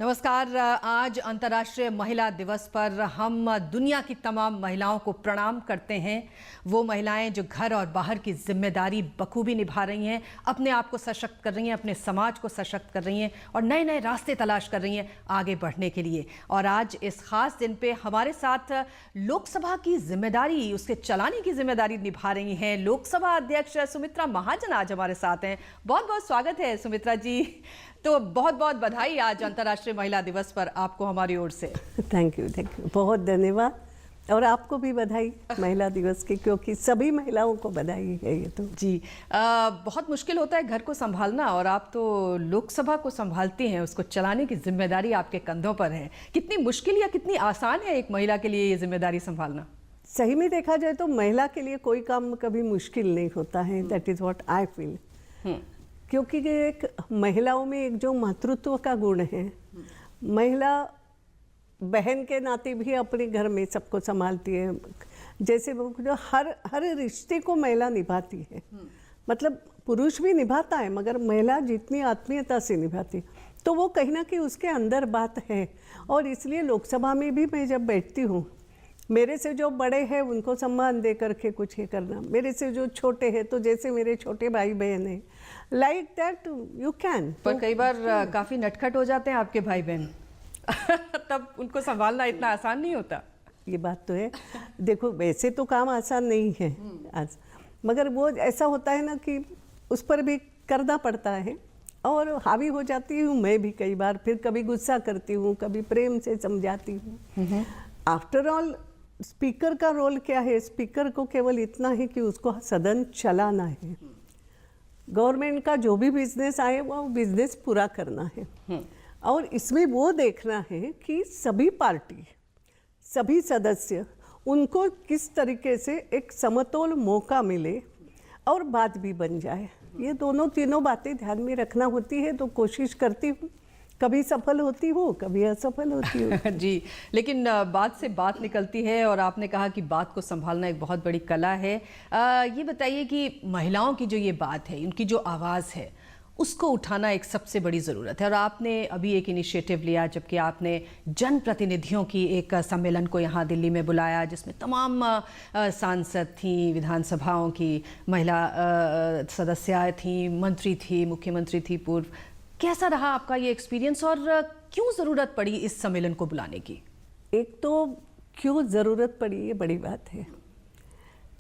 नमस्कार। आज अंतर्राष्ट्रीय महिला दिवस पर हम दुनिया की तमाम महिलाओं को प्रणाम करते हैं। वो महिलाएं जो घर और बाहर की जिम्मेदारी बखूबी निभा रही हैं, अपने आप को सशक्त कर रही हैं, अपने समाज को सशक्त कर रही हैं और नए नए रास्ते तलाश कर रही हैं आगे बढ़ने के लिए। और आज इस खास दिन पे हमारे साथ लोकसभा की जिम्मेदारी, उसके चलाने की जिम्मेदारी निभा रही हैं लोकसभा अध्यक्ष सुमित्रा महाजन आज हमारे साथ हैं। बहुत बहुत स्वागत है सुमित्रा जी। तो बहुत बहुत बधाई आज अंतर्राष्ट्रीय महिला दिवस पर आपको हमारी ओर से। थैंक यू, बहुत धन्यवाद। और आपको भी बधाई महिला दिवस की, क्योंकि सभी महिलाओं को बधाई है ये तो। जी, बहुत मुश्किल होता है घर को संभालना और आप तो लोकसभा को संभालती हैं, उसको चलाने की जिम्मेदारी आपके कंधों पर है। कितनी मुश्किल या कितनी आसान है एक महिला के लिए ये जिम्मेदारी संभालना? सही में देखा जाए तो महिला के लिए कोई काम कभी मुश्किल नहीं होता है। That is what I feel. क्योंकि एक महिलाओं में एक जो मातृत्व का गुण है, महिला बहन के नाते भी अपने घर में सबको संभालती है। जैसे वो जो हर रिश्ते को महिला निभाती है, मतलब पुरुष भी निभाता है मगर महिला जितनी आत्मीयता से निभाती है, तो वो कहीं ना कहीं उसके अंदर बात है। और इसलिए लोकसभा में भी मैं जब बैठती हूँ, मेरे से जो बड़े हैं उनको सम्मान दे करके कुछ ये करना, मेरे से जो छोटे हैं तो जैसे मेरे छोटे भाई बहन हैं, लाइक दैट यू कैन। पर कई बार काफ़ी नटखट हो जाते हैं आपके भाई बहन तब उनको संभालना इतना आसान नहीं होता। ये बात तो है। देखो, वैसे तो काम आसान नहीं है आज, मगर वो ऐसा होता है ना कि उस पर भी करना पड़ता है और हावी हो जाती हूँ मैं भी कई बार। फिर कभी गुस्सा करती हूँ, कभी प्रेम से समझाती हूँ। आफ्टर ऑल स्पीकर का रोल क्या है? स्पीकर को केवल इतना है कि उसको सदन चलाना है। गवर्नमेंट का जो भी बिजनेस आए वो बिजनेस पूरा करना है। और इसमें वो देखना है कि सभी पार्टी, सभी सदस्य, उनको किस तरीके से एक समतोल मौका मिले और बात भी बन जाए। ये तीनों बातें ध्यान में रखना होती है। तो कोशिश करती हूँ, कभी सफल होती हो, कभी असफल होती हो। जी, लेकिन बात से बात निकलती है और आपने कहा कि बात को संभालना एक बहुत बड़ी कला है। ये बताइए कि महिलाओं की जो ये बात है, उनकी जो आवाज़ है, उसको उठाना एक सबसे बड़ी ज़रूरत है। और आपने अभी एक इनिशिएटिव लिया जबकि आपने जनप्रतिनिधियों की एक सम्मेलन को यहाँ दिल्ली में बुलाया, जिसमें तमाम सांसद थी, विधानसभाओं की महिला सदस्याएँ थी, मंत्री थी, मुख्यमंत्री थी पूर्व। कैसा रहा आपका ये एक्सपीरियंस और क्यों ज़रूरत पड़ी इस सम्मेलन को बुलाने की? एक तो क्यों ज़रूरत पड़ी, ये बड़ी बात है,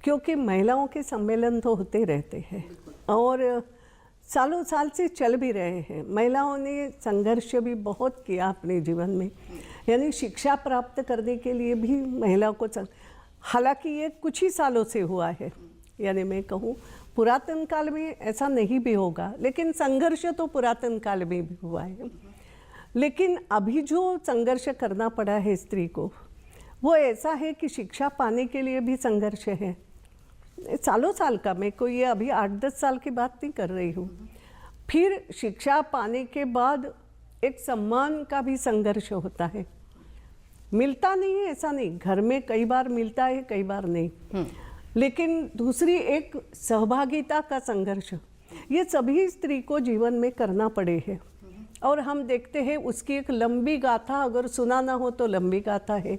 क्योंकि महिलाओं के सम्मेलन तो होते रहते हैं और सालों साल से चल भी रहे हैं। महिलाओं ने संघर्ष भी बहुत किया अपने जीवन में, यानी शिक्षा प्राप्त करने के लिए भी महिलाओं को हालांकि ये कुछ ही सालों से हुआ है, यानी मैं कहूँ पुरातन काल में ऐसा नहीं भी होगा, लेकिन संघर्ष तो पुरातन काल में भी हुआ है। लेकिन अभी जो संघर्ष करना पड़ा है स्त्री को, वो ऐसा है कि शिक्षा पाने के लिए भी संघर्ष है सालों साल का। मैं कोई ये अभी 8-10 साल की बात नहीं कर रही हूँ। फिर शिक्षा पाने के बाद एक सम्मान का भी संघर्ष होता है। मिलता नहीं है ऐसा नहीं, घर में कई बार मिलता है, कई बार नहीं। लेकिन दूसरी एक सहभागिता का संघर्ष, ये सभी स्त्री को जीवन में करना पड़े है। और हम देखते हैं उसकी एक लंबी गाथा, अगर सुनाना हो तो लंबी गाथा है,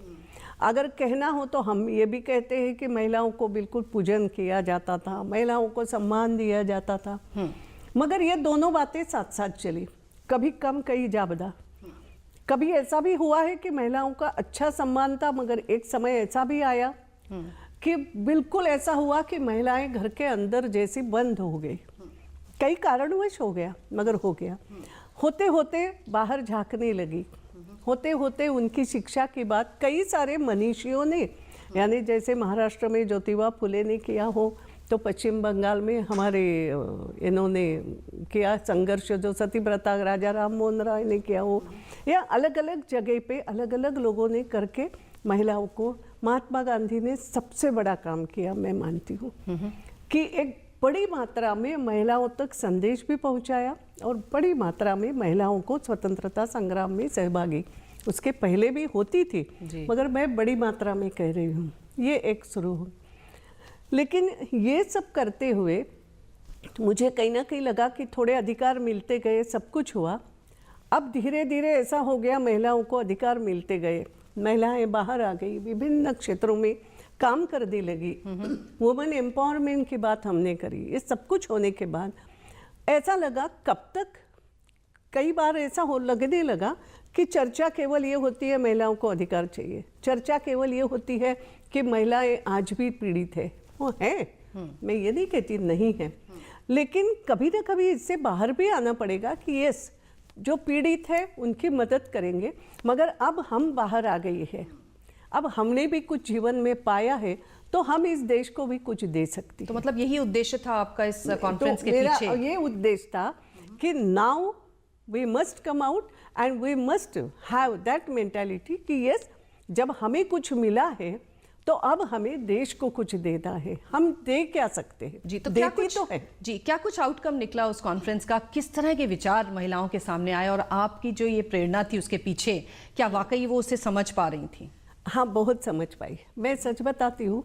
अगर कहना हो तो हम ये भी कहते हैं कि महिलाओं को बिल्कुल पूजन किया जाता था, महिलाओं को सम्मान दिया जाता था। मगर ये दोनों बातें साथ साथ चली, कभी कम कहीं ज्यादा। कभी ऐसा भी हुआ है कि महिलाओं का अच्छा सम्मान था, मगर एक समय ऐसा भी आया कि बिल्कुल ऐसा हुआ कि महिलाएं घर के अंदर जैसी बंद हो गई। कई कारणवश हो गया, मगर हो गया। होते होते बाहर झांकने लगी, होते होते उनकी शिक्षा की बात कई सारे मनीषियों ने, यानी जैसे महाराष्ट्र में ज्योतिबा फुले ने किया हो, तो पश्चिम बंगाल में हमारे इन्होंने किया संघर्ष, जो सती प्रथा राजा राम मोहन राय ने किया हो, या अलग अलग जगह पे अलग अलग लोगों ने करके महिलाओं को, महात्मा गांधी ने सबसे बड़ा काम किया, मैं मानती हूँ कि एक बड़ी मात्रा में महिलाओं तक संदेश भी पहुंचाया और बड़ी मात्रा में महिलाओं को स्वतंत्रता संग्राम में सहभागी, उसके पहले भी होती थी, मगर मैं बड़ी मात्रा में कह रही हूँ, ये एक शुरू हो। लेकिन ये सब करते हुए मुझे कहीं ना कहीं लगा कि थोड़े अधिकार मिलते गए, सब कुछ हुआ। अब धीरे धीरे ऐसा हो गया, महिलाओं को अधिकार मिलते गए, महिलाएं बाहर आ गई, विभिन्न क्षेत्रों में काम करने लगी, वुमेन एम्पावरमेंट की बात हमने करी। ये सब कुछ होने के बाद ऐसा लगा, कब तक, कई बार ऐसा लगने लगा कि चर्चा केवल ये होती है महिलाओं को अधिकार चाहिए, चर्चा केवल ये होती है कि महिलाएं आज भी पीड़ित है। वो है, मैं ये नहीं कहती नहीं है, लेकिन कभी ना कभी इससे बाहर भी आना पड़ेगा कि यस, जो पीड़ित है उनकी मदद करेंगे। मगर अब हम बाहर आ गई है, अब हमने भी कुछ जीवन में पाया है, तो हम इस देश को भी कुछ दे सकती। तो मतलब यही उद्देश्य था आपका इस कॉन्फ्रेंस के मेरा पीछे? ये उद्देश्य था कि now we must come out and we must have that mentality कि यस, जब हमें कुछ मिला है तो अब हमें देश को कुछ देना है। हम दे क्या सकते हैं जी, तो क्या देती कुछ तो है जी, क्या कुछ आउटकम निकला उस कॉन्फ्रेंस का? किस तरह के विचार महिलाओं के सामने आए और आपकी जो ये प्रेरणा थी उसके पीछे, क्या वाकई वो उसे समझ पा रही थी? हाँ, बहुत समझ पाई। मैं सच बताती हूँ,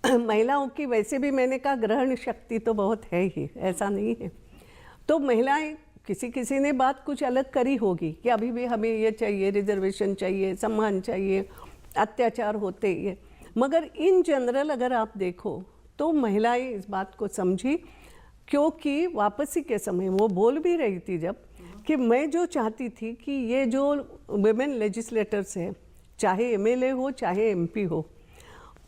महिलाओं की वैसे भी मैंने कहा ग्रहण शक्ति तो बहुत है ही, ऐसा नहीं है। तो महिलाएं, किसी किसी ने बात कुछ अलग करी होगी कि अभी भी हमें ये चाहिए, रिजर्वेशन चाहिए, सम्मान चाहिए, अत्याचार होते ये, मगर इन जनरल अगर आप देखो तो महिलाएं इस बात को समझी, क्योंकि वापसी के समय वो बोल भी रही थी जब, कि मैं जो चाहती थी कि ये जो वुमेन लेजिस्लेटर्स हैं, चाहे एमएलए हो चाहे एमपी हो,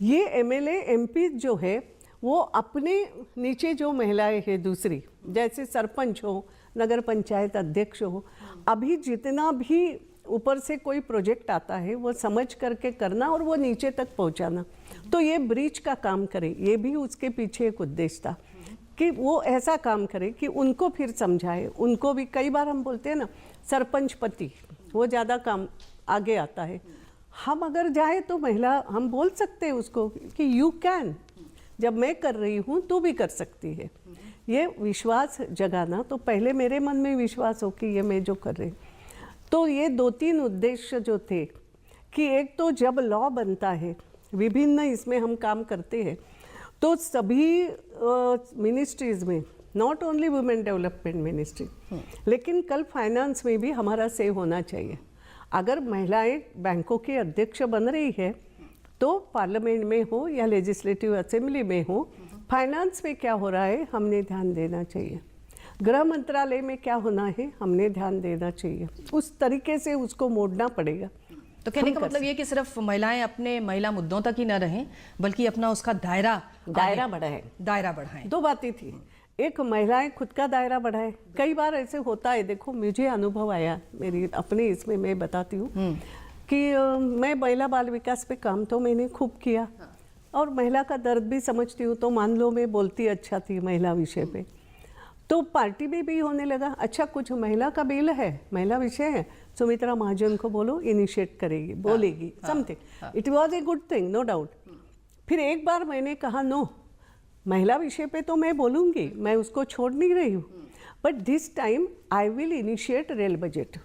ये एमएलए एमपी जो है वो अपने नीचे जो महिलाएं हैं दूसरी, जैसे सरपंच हो, नगर पंचायत अध्यक्ष हो, अभी जितना भी ऊपर से कोई प्रोजेक्ट आता है वो समझ करके करना और वो नीचे तक पहुंचाना, तो ये ब्रिज का काम करे। ये भी उसके पीछे एक उद्देश्य था कि वो ऐसा काम करे कि उनको फिर समझाए, उनको भी। कई बार हम बोलते हैं ना, सरपंच पति वो ज़्यादा काम आगे आता है। हम अगर जाए तो महिला, हम बोल सकते हैं उसको कि यू कैन, जब मैं कर रही हूँ तो भी कर सकती है। ये विश्वास जगाना, तो पहले मेरे मन में विश्वास हो कि ये मैं जो कर रही हूँ। तो ये 2-3 उद्देश्य जो थे कि एक तो जब लॉ बनता है, विभिन्न इसमें हम काम करते हैं, तो सभी मिनिस्ट्रीज़ में, not only women development ministry, लेकिन कल फाइनेंस में भी हमारा से होना चाहिए। अगर महिलाएं बैंकों के अध्यक्ष बन रही है तो पार्लियामेंट में हो या लेजिस्लेटिव असेंबली में हो, फाइनेंस में क्या हो रहा है हमने ध्यान देना चाहिए। गृह मंत्रालय में क्या होना है हमने ध्यान देना चाहिए। उस तरीके से उसको मोड़ना पड़ेगा। तो कहने का मतलब ये कि सिर्फ महिलाएं अपने महिला मुद्दों तक ही न रहें, बल्कि अपना उसका दायरा बढ़ाएं। 2 बातें थी, एक महिलाएं खुद का दायरा बढ़ाएं। कई बार ऐसे होता है, देखो मुझे अनुभव आया मेरी अपने इसमें, मैं बताती हूँ कि मैं महिला बाल विकास पे काम तो मैंने खूब किया और महिला का दर्द भी समझती हूँ, तो मान लो मैं बोलती अच्छा थी महिला विषय पे, तो पार्टी में भी होने लगा, अच्छा कुछ महिला का बिल है, महिला विषय है, सुमित्रा महाजन को बोलो, इनिशिएट करेगी, बोलेगी, something. It was a good thing, no doubt. फिर एक बार मैंने कहा नो, महिला विषय पे तो मैं बोलूँगी, मैं उसको छोड़ नहीं रही हूँ, but this time I will initiate rail budget.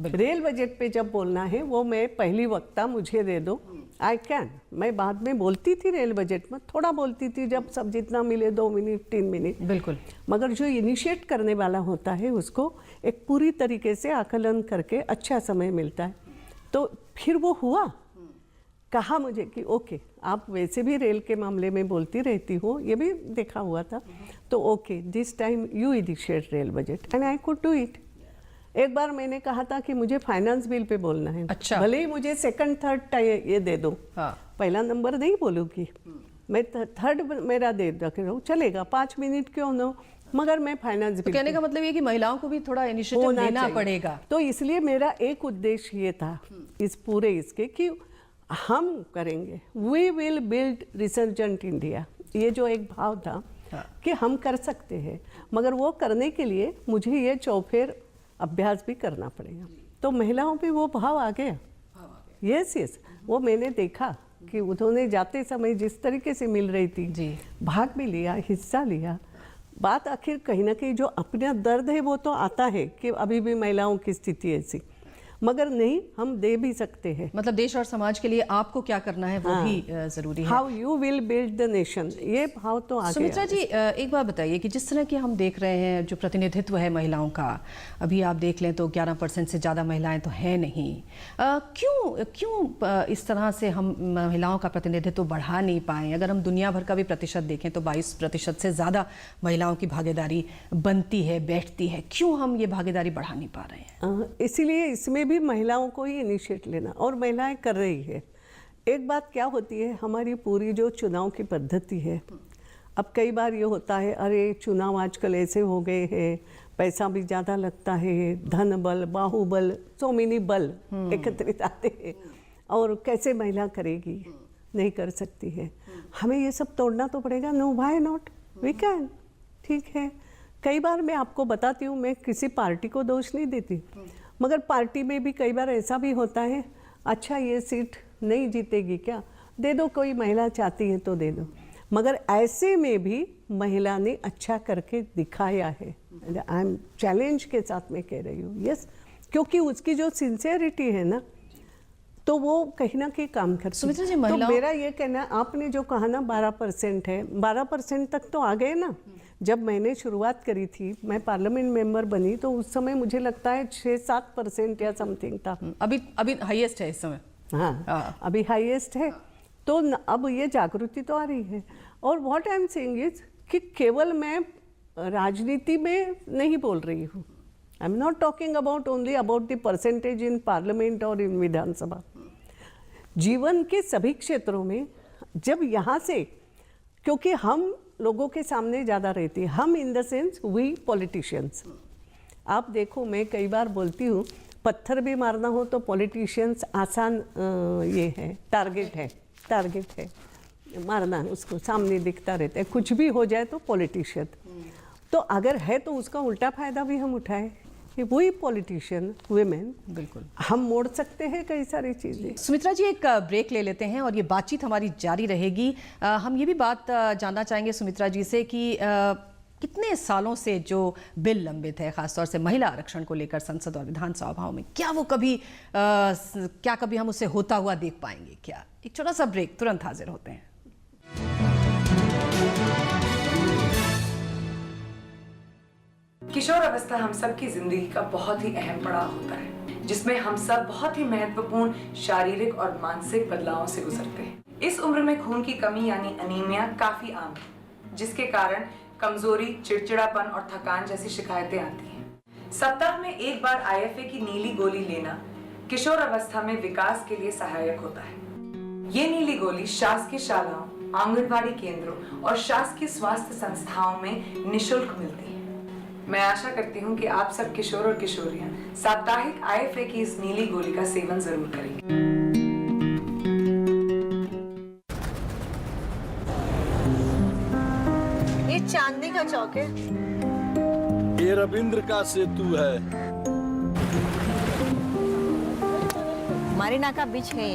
Rail budget पे जब बोलना है वो मैं पहली वक्ता, मुझे दे दो, आई कैन। मैं बाद में बोलती थी रेल बजट में, थोड़ा बोलती थी जब सब जितना मिले, 2 मिनट 3 मिनट, बिल्कुल। मगर जो इनिशिएट करने वाला होता है उसको एक पूरी तरीके से आकलन करके अच्छा समय मिलता है। तो फिर वो हुआ, कहा मुझे कि ओके, आप वैसे भी रेल के मामले में बोलती रहती हो, ये भी देखा हुआ था, तो okay this time you initiate rail budget and I could do it. एक बार मैंने कहा था कि मुझे फाइनेंस बिल पे बोलना है, अच्छा। भले ही मुझे 2nd 3rd ये दे दो, पहला नंबर नहीं बोलूँगी मैं, 3rd मेरा दे रहा चलेगा, 5 मिनट क्यों न, मगर मैं फाइनेंस बिल। कहने का मतलब ये कि महिलाओं को भी थोड़ा इनिशिएटिव लेना पड़ेगा। तो इसलिए मेरा एक उद्देश्य ये था इस पूरे इसके कि हम करेंगे, we will build resurgent India. ये जो एक भाव था कि हम कर सकते हैं, मगर वो करने के लिए मुझे ये चौफेर अभ्यास भी करना पड़ेगा। तो महिलाओं पे वो भाव आ गया। यस, वो मैंने देखा कि उन्होंने जाते समय जिस तरीके से मिल रही थी जी, भाग भी लिया, हिस्सा लिया। बात आखिर कहीं ना कहीं जो अपना दर्द है वो तो आता है कि अभी भी महिलाओं की स्थिति ऐसी, मगर नहीं, हम दे भी सकते हैं। मतलब देश और समाज के लिए आपको क्या करना है वो भी जरूरी है। How you will build the nation, ये भाव तो आगे। सुमित्रा जी, एक बात बताइए कि जिस तरह की हम देख रहे हैं जो प्रतिनिधित्व है महिलाओं का, अभी आप देख लें तो 11% से ज़्यादा महिलाएं तो हैं नहीं। क्यों इस तरह से हम महिलाओं का प्रतिनिधित्व बढ़ा नहीं पाए? अगर हम दुनिया भर का भी प्रतिशत देखें तो 22% से ज़्यादा महिलाओं की भागीदारी बनती है, बैठती है। क्यों हम ये भागीदारी बढ़ा नहीं पा रहे हैं? इसीलिए इसमें भी महिलाओं को ही इनिशिएट लेना, और महिलाएं कर रही है। एक बात क्या होती है, हमारी पूरी जो चुनाव की पद्धति है, अब कई बार ये होता है अरे चुनाव आजकल ऐसे हो गए हैं, पैसा भी ज़्यादा लगता है, धन बल, बाहुबल, सो मेनी बल एकत्रित आते हैं, और कैसे महिला करेगी, नहीं कर सकती है। हमें ये सब तोड़ना तो पड़ेगा। No, why not, we can. ठीक है, कई बार मैं आपको बताती हूँ, मैं किसी पार्टी को दोष नहीं देती, मगर पार्टी में भी कई बार ऐसा भी होता है, अच्छा ये सीट नहीं जीतेगी क्या, दे दो, कोई महिला चाहती है तो दे दो। मगर ऐसे में भी महिला ने अच्छा करके दिखाया है। आई एम चैलेंज के साथ में कह रही हूँ, यस, क्योंकि उसकी जो सिंसियरिटी है ना, तो वो कहीं ना कहीं काम करती है। सुमित्रा जी, तो मेरा ये कहना, आपने जो कहा ना 12% है, 12% तक तो आ गए ना। जब मैंने शुरुआत करी थी, मैं पार्लियामेंट मेंबर बनी, तो उस समय मुझे लगता है 6-7% या समथिंग था। अभी हाईएस्ट है इस समय। हाँ, अभी हाईएस्ट है। तो अब ये जागृति तो आ रही है। और what I am saying is कि केवल मैं राजनीति में नहीं बोल रही हूँ। I am not talking about only about the percentage in parliament और इन विधानसभा। जीवन के सभी क्षेत्रों में जब यहाँ से, क्योंकि हम लोगों के सामने ज़्यादा रहती है, हम in the sense we politicians. आप देखो, मैं कई बार बोलती हूँ, पत्थर भी मारना हो तो पॉलिटिशियंस आसान ये है, टारगेट है मारना, उसको सामने दिखता रहता है, कुछ भी हो जाए तो पॉलिटिशियन। तो अगर है तो उसका उल्टा फायदा भी हम उठाएं कि वही पॉलिटिशियन वुमेन, बिल्कुल हम मोड़ सकते हैं कई सारी चीज़ें। सुमित्रा जी, एक ब्रेक ले लेते हैं और ये बातचीत हमारी जारी रहेगी। हम ये भी बात जानना चाहेंगे सुमित्रा जी से कि कितने सालों से जो बिल लंबित है, खासतौर से महिला आरक्षण को लेकर संसद और विधानसभाओं में, क्या वो कभी हम उसे होता हुआ देख पाएंगे क्या? एक छोटा सा ब्रेक, तुरंत हाजिर होते हैं। किशोर अवस्था हम सब की जिंदगी का बहुत ही अहम पड़ाव होता है, जिसमें हम सब बहुत ही महत्वपूर्ण शारीरिक और मानसिक बदलावों से गुजरते हैं। इस उम्र में खून की कमी यानी अनीमिया काफी आम है, जिसके कारण कमजोरी, चिड़चिड़ापन और थकान जैसी शिकायतें आती हैं। सप्ताह में एक बार IFA की नीली गोली लेना किशोर अवस्था में विकास के लिए सहायक होता है। ये नीली गोली शासकीय शालाओं, आंगनबाड़ी केंद्रों और शासकीय स्वास्थ्य संस्थाओं में निःशुल्क मिलती है। मैं आशा करती हूँ कि आप सब किशोर और किशोरियां साप्ताहिक IFA की इस नीली गोली का सेवन जरूर करेंगे। ये चांदनी का चौक है। ये रविंद्र का सेतु है। मरीना का बीच है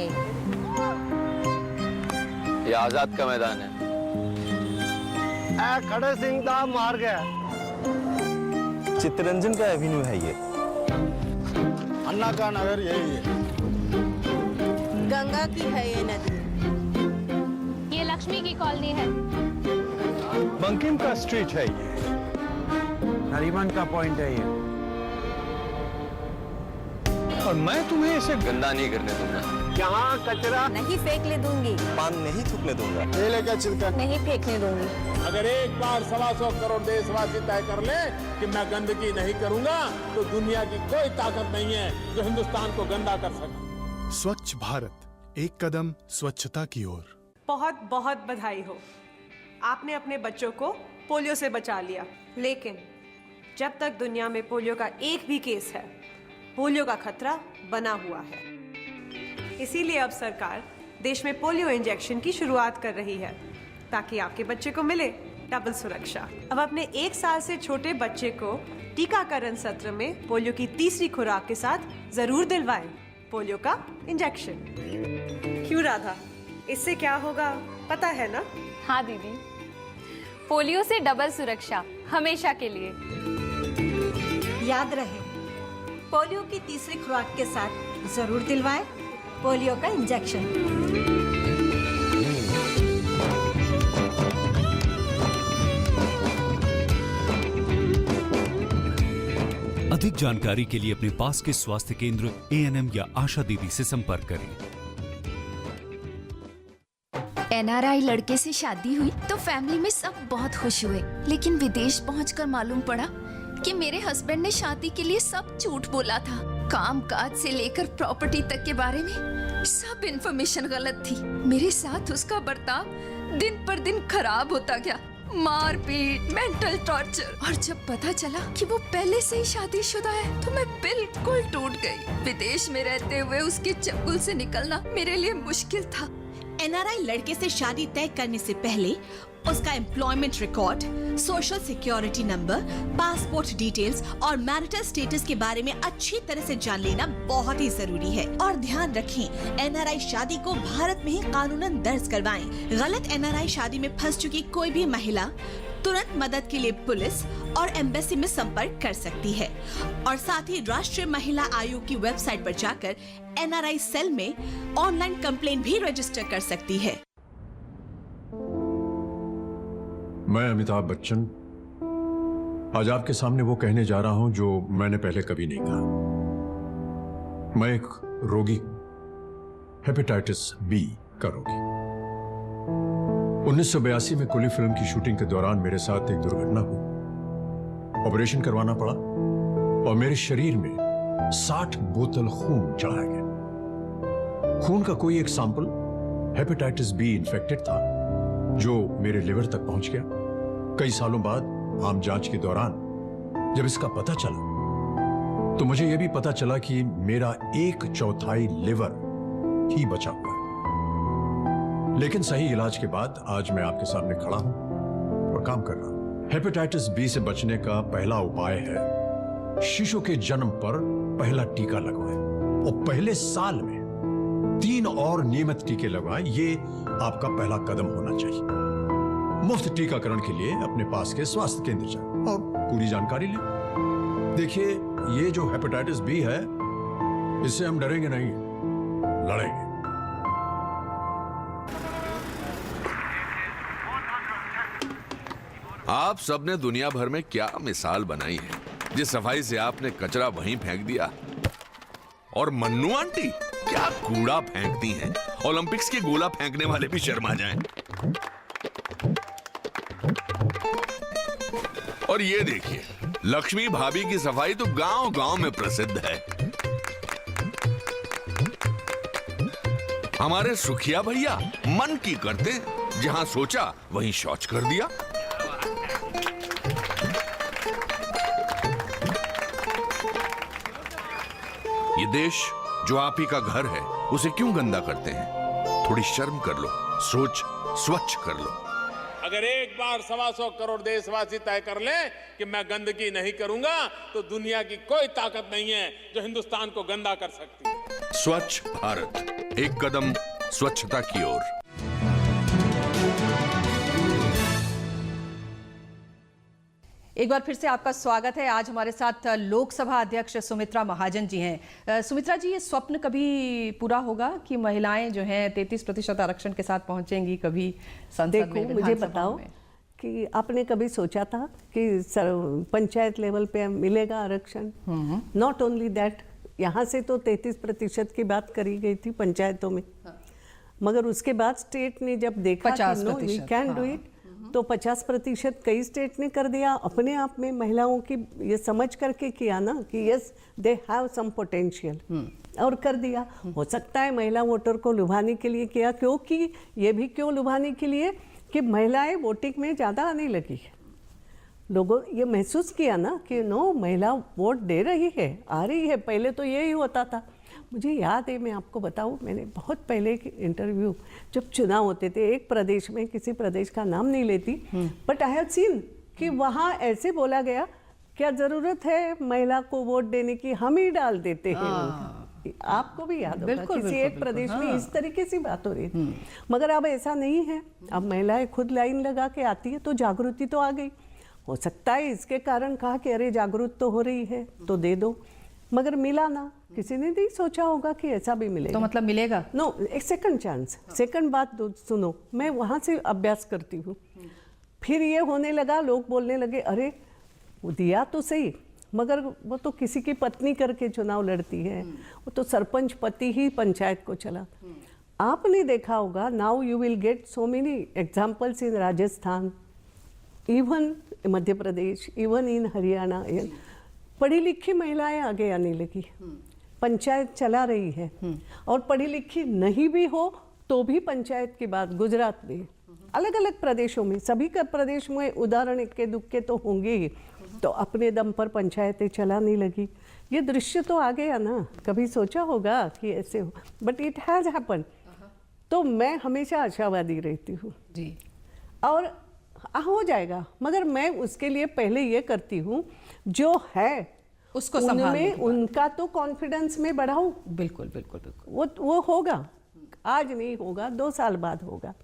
ये आजाद का मैदान है। खड़े सिंह दा मार्ग है। चित्तरंजन का एवेन्यू है ये। अन्ना का नगर यही है। गंगा की है ये नदी। ये लक्ष्मी की कॉलोनी है। बंकिम का स्ट्रीट है ये। नरीमन का पॉइंट है ये। और मैं तुम्हें इसे गंदा नहीं करने दूंगा। यहाँ कचरा नहीं फेंकने दूंगी। पान नहीं थूकने दूंगा। केले का छिलका नहीं फेंकने दूंगी। अगर एक बार 125 करोड़ देशवासी तय कर ले कि मैं गंदगी नहीं करूंगा, तो दुनिया की कोई ताकत नहीं है जो हिंदुस्तान को गंदा कर सके। स्वच्छ भारत, एक कदम स्वच्छता की ओर। बहुत बहुत बधाई हो, आपने अपने बच्चों को पोलियो से बचा लिया। लेकिन जब तक दुनिया में पोलियो का एक भी केस है, पोलियो का खतरा बना हुआ है। इसीलिए अब सरकार देश में पोलियो इंजेक्शन की शुरुआत कर रही है, ताकि आपके बच्चे को मिले डबल सुरक्षा। अब अपने 1 साल से छोटे बच्चे को टीकाकरण सत्र में पोलियो की तीसरी खुराक के साथ जरूर दिलवाएं पोलियो का इंजेक्शन। क्यों राधा, इससे क्या होगा पता है ना? हाँ दीदी, पोलियो से डबल सुरक्षा हमेशा के लिए। याद रहे, पोलियो की तीसरी खुराक के साथ जरूर दिलवाएं पोलियो का इंजेक्शन। अधिक जानकारी के लिए अपने पास के स्वास्थ्य केंद्र, ANM या आशा दीदी से संपर्क करें। NRI लड़के से शादी हुई तो फैमिली में सब बहुत खुश हुए, लेकिन विदेश पहुंचकर मालूम पड़ा कि मेरे हस्बैंड ने शादी के लिए सब झूठ बोला था। काम काज से लेकर प्रॉपर्टी तक के बारे में सब इन्फॉर्मेशन गलत थी। मेरे साथ उसका बर्ताव दिन पर दिन खराब होता गया, मारपीट, मेंटल टॉर्चर। और जब पता चला कि वो पहले से ही शादीशुदा है तो मैं बिल्कुल टूट गई। विदेश में रहते हुए उसके चंगुल से निकलना मेरे लिए मुश्किल था। NRI लड़के से शादी तय करने से पहले उसका employment record, social security number, passport details और मैरिटल स्टेटस के बारे में अच्छी तरह से जान लेना बहुत ही जरूरी है। और ध्यान रखें, NRI शादी को भारत में ही कानूनन दर्ज करवाएं। गलत NRI शादी में फंस चुकी कोई भी महिला तुरंत मदद के लिए पुलिस और एम्बेसी में संपर्क कर सकती है। और साथ ही राष्ट्रीय महिला आयोग की वेबसाइट पर जाकर NRI सेल में ऑनलाइन कंप्लेंट भी रजिस्टर कर सकती है। मैं अमिताभ बच्चन आज आपके सामने वो कहने जा रहा हूं जो मैंने पहले कभी नहीं कहा। मैं एक रोगी, हेपेटाइटिस बी का रोगी। 1982 में कुली फिल्म की शूटिंग के दौरान मेरे साथ एक दुर्घटना हुई। ऑपरेशन करवाना पड़ा और मेरे शरीर में 60 बोतल खून चढ़ाया गया। खून का कोई एक सैंपल हेपेटाइटिस बी इन्फेक्टेड था जो मेरे लिवर तक पहुंच गया। कई सालों बाद आम जांच के दौरान जब इसका पता चला तो मुझे यह भी पता चला कि मेरा 1/4 लिवर ही बचा हुआ है। लेकिन सही इलाज के बाद आज मैं आपके सामने खड़ा हूं और काम कर रहा हूं। हेपेटाइटिस बी से बचने का पहला उपाय है शिशु के जन्म पर पहला टीका लगवाएं और पहले साल में 3 और नियमित टीके लगवाएं। ये आपका पहला कदम होना चाहिए। मुफ्त टीकाकरण के लिए अपने पास के स्वास्थ्य केंद्र जाएं और पूरी जानकारी लें। देखिए, ये जो हेपेटाइटिस बी है, इससे हम डरेंगे नहीं, लड़ेंगे। आप सबने दुनिया भर में क्या मिसाल बनाई है। जिस सफाई से आपने कचरा वहीं फेंक दिया। और मन्नू आंटी क्या कूड़ा फेंकती हैं। ओलंपिक्स के गोला फेंकने वाले भी शर्मा जाएं। और ये देखिए, लक्ष्मी भाभी की सफाई तो गांव-गांव में प्रसिद्ध है। हमारे सुखिया भैया मन की करते, जहां सोचा वहीं शौच कर दिया। ये देश जो आप ही का घर है, उसे क्यों गंदा करते हैं? थोड़ी शर्म कर लो, सोच स्वच्छ कर लो। अगर एक बार 125 करोड़ देशवासी तय कर ले कि मैं गंदगी नहीं करूंगा, तो दुनिया की कोई ताकत नहीं है जो हिंदुस्तान को गंदा कर सकती है। स्वच्छ भारत, एक कदम स्वच्छता की ओर। एक बार फिर से आपका स्वागत है। आज हमारे साथ लोकसभा अध्यक्ष सुमित्रा महाजन जी हैं। सुमित्रा जी, ये स्वप्न कभी पूरा होगा कि महिलाएं जो हैं 33% आरक्षण के साथ पहुंचेंगी कभी संसद में? देखो, मुझे बताओ कि आपने कभी सोचा था कि पंचायत लेवल पे मिलेगा आरक्षण? नॉट ओनली दैट, यहाँ से तो 33% की बात करी गई थी पंचायतों में, मगर उसके बाद स्टेट ने जब देखा कि no we can do it, तो 50% कई स्टेट ने कर दिया। अपने आप में महिलाओं की ये समझ करके किया ना कि yes they have some potential, और कर दिया। हो सकता है महिला वोटर को लुभाने के लिए किया, क्योंकि ये भी क्यों लुभाने के लिए कि महिलाएं वोटिंग में ज़्यादा आने लगी है। लोगों ये महसूस किया ना कि नो, महिला वोट दे रही है, आ रही है। पहले तो यही होता था। मुझे याद है, मैं आपको बताऊं, मैंने बहुत पहले के इंटरव्यू जब चुनाव होते थे एक प्रदेश में, किसी प्रदेश का नाम नहीं लेती, बट आई हैव सीन कि वहाँ ऐसे बोला गया, क्या ज़रूरत है महिला को वोट देने की, हम ही डाल देते हैं। आपको भी याद होगा किसी एक प्रदेश में इस तरीके से बात हो रही थी। मगर अब ऐसा नहीं है। अब महिलाएं खुद लाइन लगा के आती है, तो जागृति तो आ गई। हो सकता है इसके कारण कहा कि अरे जागरूक तो हो रही है तो दे दो। मगर मिला ना, किसी ने नहीं सोचा होगा कि ऐसा भी मिलेगा। तो मतलब मिलेगा? नो, एक सेकंड चांस। सेकंड बात सुनो, मैं वहाँ से अभ्यास करती हूँ। फिर ये होने लगा, लोग बोलने लगे अरे वो दिया तो सही, मगर वो तो किसी की पत्नी करके चुनाव लड़ती है, वो तो सरपंच पति ही पंचायत को चला। आपने देखा होगा, now you will get so many examples in Rajasthan, even Madhya Pradesh, even in Haryana, पढ़ी लिखी महिलाएं आगे आने लगी, पंचायत चला रही है। और पढ़ी लिखी नहीं भी हो तो भी पंचायत की बात, गुजरात में, अलग अलग प्रदेशों में, सभी का प्रदेश में उदाहरण इक्के दुक्के तो होंगे ही, तो अपने दम पर पंचायतें चलाने लगी। ये दृश्य तो आ गया ना, कभी सोचा होगा कि ऐसे हो, बट इट हैज़ हैपन। तो मैं हमेशा आशावादी रहती हूँ जी, और हो जाएगा, मगर मैं उसके लिए पहले ये करती हूँ जो है उसको उनमें उनका तो कॉन्फिडेंस में बढ़ाऊँ। बिल्कुल बिल्कुल बिल्कुल, वो होगा, आज नहीं होगा, 2 साल बाद होगा।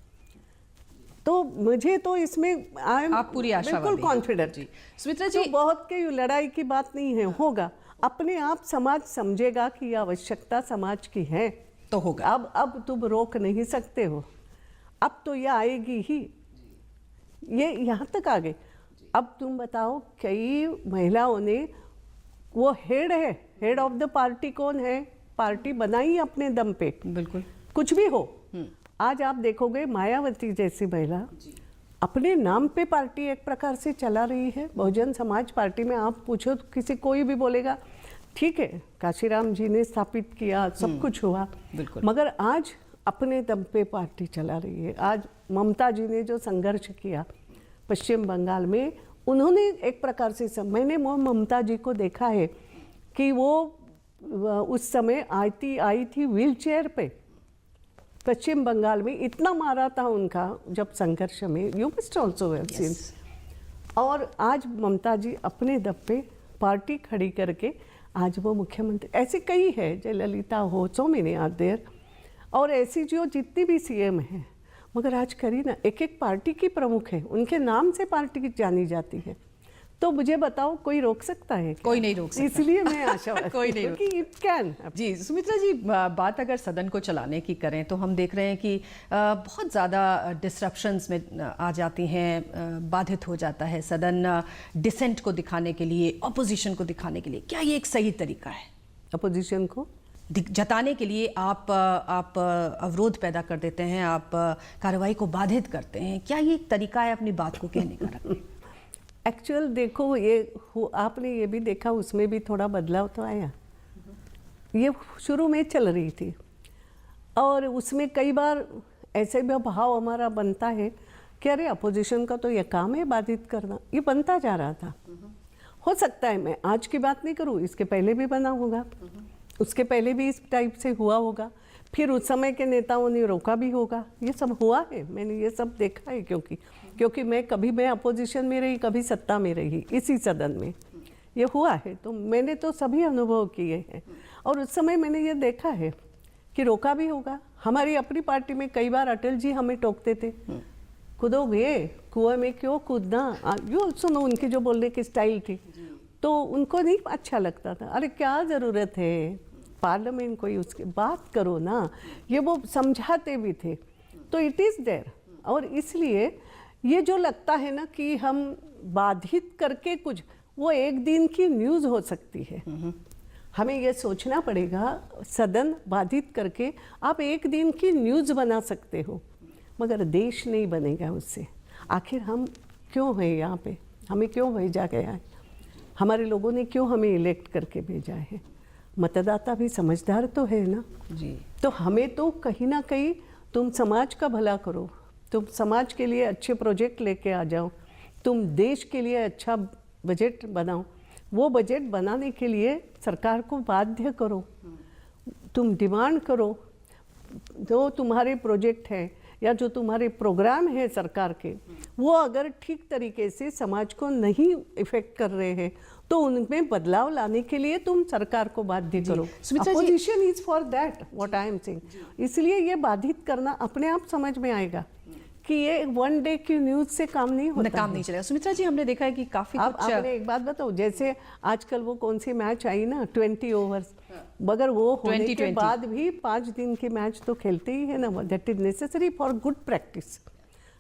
तो मुझे तो इसमें आप पूरी आशावादी बिल्कुल कॉन्फिडेंट जी। सुमित्रा जी, तो बहुत की लड़ाई की बात नहीं है, होगा। अपने आप समाज समझेगा कि यह आवश्यकता समाज की है तो होगा। अब तुम रोक नहीं सकते हो, अब तो यह आएगी ही, ये यहाँ तक आ गई। अब तुम बताओ, कई महिलाओं ने, वो हेड है, हेड ऑफ द पार्टी कौन है, पार्टी बनाई अपने दम पे, बिल्कुल कुछ भी हो। आज आप देखोगे मायावती जैसी महिला अपने नाम पे पार्टी एक प्रकार से चला रही है। बहुजन समाज पार्टी में आप पूछो तो किसी कोई भी बोलेगा ठीक है, काशीराम जी ने स्थापित किया, सब कुछ हुआ, मगर आज अपने दम पे पार्टी चला रही है। आज ममता जी ने जो संघर्ष किया पश्चिम बंगाल में, उन्होंने एक प्रकार से मैंने ममता जी को देखा है कि वो उस समय आई थी व्हील चेयर पे, पश्चिम बंगाल में इतना मारा था उनका जब संघर्ष में, you must also have seen. और आज ममता जी अपने दम पे पार्टी खड़ी करके आज वो मुख्यमंत्री, ऐसे कई है, जयललिता हो, सो मेनी आर देयर, और ऐसी जो जितनी भी सीएम हैं, मगर आज करी ना, एक एक पार्टी की प्रमुख है, उनके नाम से पार्टी जानी जाती है। तो मुझे बताओ, कोई रोक सकता है क्या? कोई नहीं रोक सकता। इसलिए मैं आशावादी कोई नहीं कि इट कैन। जी सुमित्रा जी, बात अगर सदन को चलाने की करें तो हम देख रहे हैं कि बहुत ज़्यादा डिसरप्शंस में आ जाती हैं, बाधित हो जाता है सदन, डिसेंट को दिखाने के लिए, अपोजिशन को दिखाने के लिए। क्या ये एक सही तरीका है? अपोजिशन को जताने के लिए आप अवरोध पैदा कर देते हैं, आप कार्रवाई को बाधित करते हैं, क्या ये एक तरीका है अपनी बात को कहने का? एक्चुअल देखो, आपने ये भी देखा, उसमें भी थोड़ा बदलाव तो आया। ये शुरू में चल रही थी और उसमें कई बार ऐसे भी भाव हमारा बनता है कि अरे अपोजिशन का तो ये काम है बाधित करना, ये बनता जा रहा था। हो सकता है, मैं आज की बात नहीं करूँ, इसके पहले भी बना होगा, उसके पहले भी इस टाइप से हुआ होगा, फिर उस समय के नेताओं ने रोका भी होगा, ये सब हुआ है, मैंने ये सब देखा है। क्योंकि मैं अपोजिशन में रही, कभी सत्ता में रही, इसी सदन में ये हुआ है, तो मैंने तो सभी अनुभव किए हैं। और उस समय मैंने ये देखा है कि रोका भी होगा। हमारी अपनी पार्टी में कई बार अटल जी हमें टोकते थे, कूदोगे कुएं में क्यों कूदना, यो सुनो उनकी जो बोलने की स्टाइल थी, तो उनको नहीं अच्छा लगता था। अरे क्या ज़रूरत है, पार्लियामेंट कोई उसकी बात करो ना, ये वो समझाते भी थे। तो इट इज़ देयर, और इसलिए ये जो लगता है ना कि हम बाधित करके कुछ, वो एक दिन की न्यूज़ हो सकती है। हमें ये सोचना पड़ेगा, सदन बाधित करके आप एक दिन की न्यूज़ बना सकते हो, मगर देश नहीं बनेगा उससे। आखिर हम क्यों हैं यहाँ पे, हमें क्यों भेजा गया है, हमारे लोगों ने क्यों हमें इलेक्ट करके भेजा है? मतदाता भी समझदार तो है ना जी। तो हमें तो कहीं ना कहीं, तुम समाज का भला करो, तुम समाज के लिए अच्छे प्रोजेक्ट लेके आ जाओ, तुम देश के लिए अच्छा बजट बनाओ, वो बजट बनाने के लिए सरकार को बाध्य करो, तुम डिमांड करो, जो तुम्हारे प्रोजेक्ट हैं या जो तुम्हारे प्रोग्राम हैं सरकार के, वो अगर ठीक तरीके से समाज को नहीं इफेक्ट कर रहे हैं तो उनमें बदलाव लाने के लिए तुम सरकार को बाध्य करो। Opposition is for that, what I am saying. इसलिए ये बाधित करना अपने आप समझ में आएगा कि ये वन डे की न्यूज से काम नहीं होता, काम नहीं चलेगा। सुमित्रा जी, हमने देखा है कि काफी आप कुछ आपने एक बात बताओ, जैसे आजकल वो कौन सी मैच आई ना 20 ओवर्स, मगर वो होने के बाद भी 5 दिन की मैच तो खेलते ही है ना। That is necessary for good practice.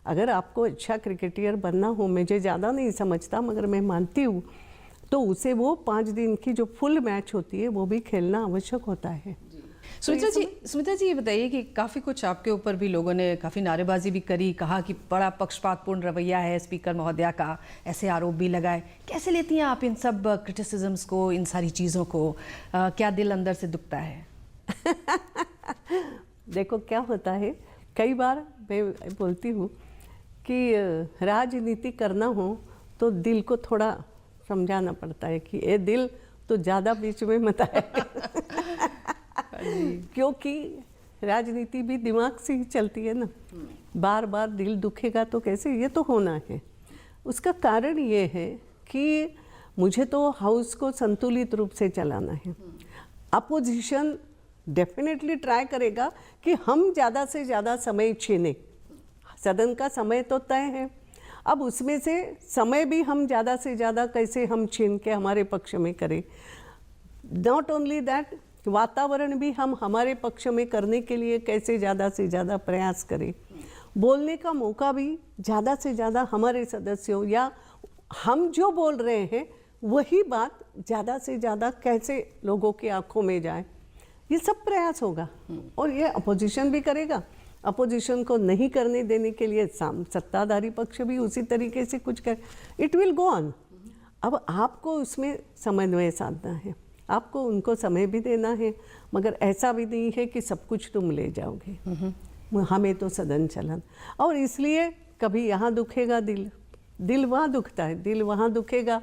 अगर आपको अच्छा क्रिकेटर बनना हो, मुझे ज़्यादा नहीं समझता मगर मैं मानती हूँ, तो उसे वो 5 दिन की जो फुल मैच होती है वो भी खेलना आवश्यक होता है। सुमित्रा जी ये बताइए कि काफ़ी कुछ आपके ऊपर भी लोगों ने काफ़ी नारेबाजी भी करी, कहा कि बड़ा पक्षपातपूर्ण रवैया है स्पीकर महोदया का, ऐसे आरोप भी लगाए। कैसे लेती हैं आप इन सब क्रिटिसिज्म्स को, इन सारी चीज़ों को? क्या दिल अंदर से दुखता है? देखो क्या होता है, कई बार मैं बोलती हूँ कि राजनीति करना हो तो दिल को थोड़ा समझाना पड़ता है कि ये दिल तो ज़्यादा बीच में मत आए क्योंकि राजनीति भी दिमाग से ही चलती है ना। बार बार दिल दुखेगा तो कैसे, ये तो होना है। उसका कारण ये है कि मुझे तो हाउस को संतुलित रूप से चलाना है। अपोजिशन डेफिनेटली ट्राई करेगा कि हम ज़्यादा से ज़्यादा समय छीने, सदन का समय तो तय है, अब उसमें से समय भी हम ज़्यादा से ज़्यादा कैसे हम छीन के हमारे पक्ष में करें। नॉट ओनली दैट, वातावरण भी हम हमारे पक्ष में करने के लिए कैसे ज़्यादा से ज़्यादा प्रयास करें। बोलने का मौका भी ज़्यादा से ज़्यादा हमारे सदस्यों, या हम जो बोल रहे हैं वही बात ज़्यादा से ज़्यादा कैसे लोगों की आंखों में जाए, ये सब प्रयास होगा। और ये अपोजिशन भी करेगा। अपोजिशन को नहीं करने देने के लिए सत्ताधारी पक्ष भी उसी तरीके से कुछ कर, इट विल गो ऑन। अब आपको उसमें समन्वय साधना है, आपको उनको समय भी देना है, मगर ऐसा भी नहीं है कि सब कुछ तुम ले जाओगे। हमें तो सदन चलन, और इसलिए कभी यहाँ दुखेगा दिल, दिल वहाँ दुखता है, दिल वहाँ दुखेगा,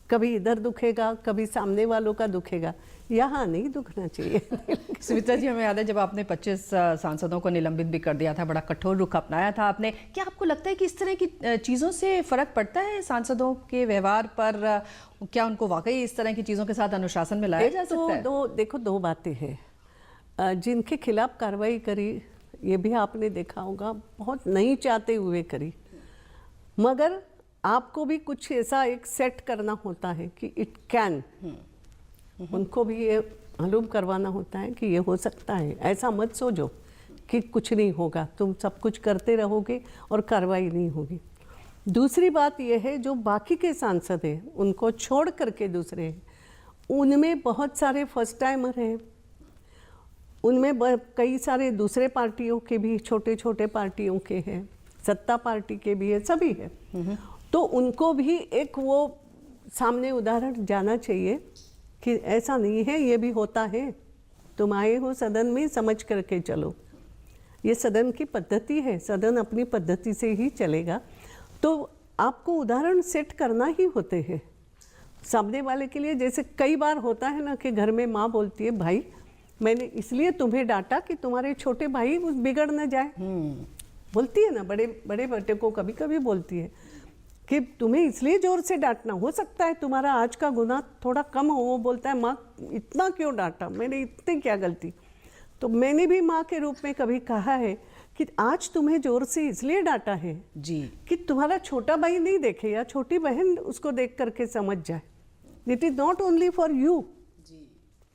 कभी इधर दुखेगा, कभी सामने वालों का दुखेगा, यहाँ नहीं दुखना चाहिए। सुमित्रा जी, हमें याद है जब आपने 25 सांसदों को निलंबित भी कर दिया था, बड़ा कठोर रुख अपनाया था आपने। क्या आपको लगता है कि इस तरह की चीज़ों से फ़र्क पड़ता है सांसदों के व्यवहार पर? क्या उनको वाकई इस तरह की चीज़ों के साथ अनुशासन में लाया जा सकता है? देखो दो बातें हैं। जिनके खिलाफ कार्रवाई करी, ये भी आपने देखा होगा, बहुत नहीं चाहते हुए करी, मगर आपको भी कुछ ऐसा एक सेट करना होता है कि इट कैन, उनको भी ये मालूम करवाना होता है कि ये हो सकता है। ऐसा मत सोचो कि कुछ नहीं होगा, तुम सब कुछ करते रहोगे और कार्रवाई नहीं होगी। दूसरी बात ये है, जो बाकी के सांसद हैं उनको छोड़ करके दूसरे हैं, उनमें बहुत सारे फर्स्ट टाइमर हैं, उनमें कई सारे दूसरे पार्टियों के भी, छोटे छोटे पार्टियों के हैं, सत्ता पार्टी के भी है, सभी है। तो उनको भी एक वो सामने उदाहरण जाना चाहिए कि ऐसा नहीं है, ये भी होता है, तुम आए हो सदन में, समझ करके चलो। ये सदन की पद्धति है, सदन अपनी पद्धति से ही चलेगा। तो आपको उदाहरण सेट करना ही होते हैं सामने वाले के लिए। जैसे कई बार होता है ना कि घर में माँ बोलती है, भाई मैंने इसलिए तुम्हें डांटा कि तुम्हारे छोटे भाई बिगड़ न जाए। बोलती है ना, बड़े बड़े बेटे को कभी कभी बोलती है कि तुम्हें इसलिए जोर से डांटना, हो सकता है तुम्हारा आज का गुनाह थोड़ा कम हो। वो बोलता है, माँ इतना क्यों डांटा, मैंने इतनी क्या गलती। तो मैंने भी माँ के रूप में कभी कहा है कि आज तुम्हें जोर से इसलिए डांटा है जी कि तुम्हारा छोटा भाई नहीं देखे या छोटी बहन उसको देख करके समझ जाए। It is not only for you.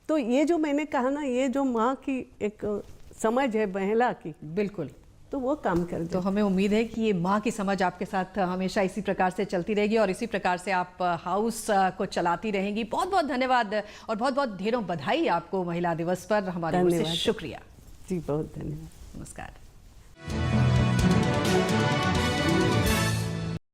तो ये जो मैंने कहा ना, ये जो माँ की एक समझ है बहला की, बिल्कुल, तो वो काम कर दे। तो हमें उम्मीद है कि ये माँ की समझ आपके साथ हमेशा इसी प्रकार से चलती रहेगी और इसी प्रकार से आप हाउस को चलाती रहेंगी। बहुत बहुत धन्यवाद और बहुत बहुत ढेरों बधाई आपको महिला दिवस पर हमारे ओर से। शुक्रिया जी, बहुत धन्यवाद। नमस्कार।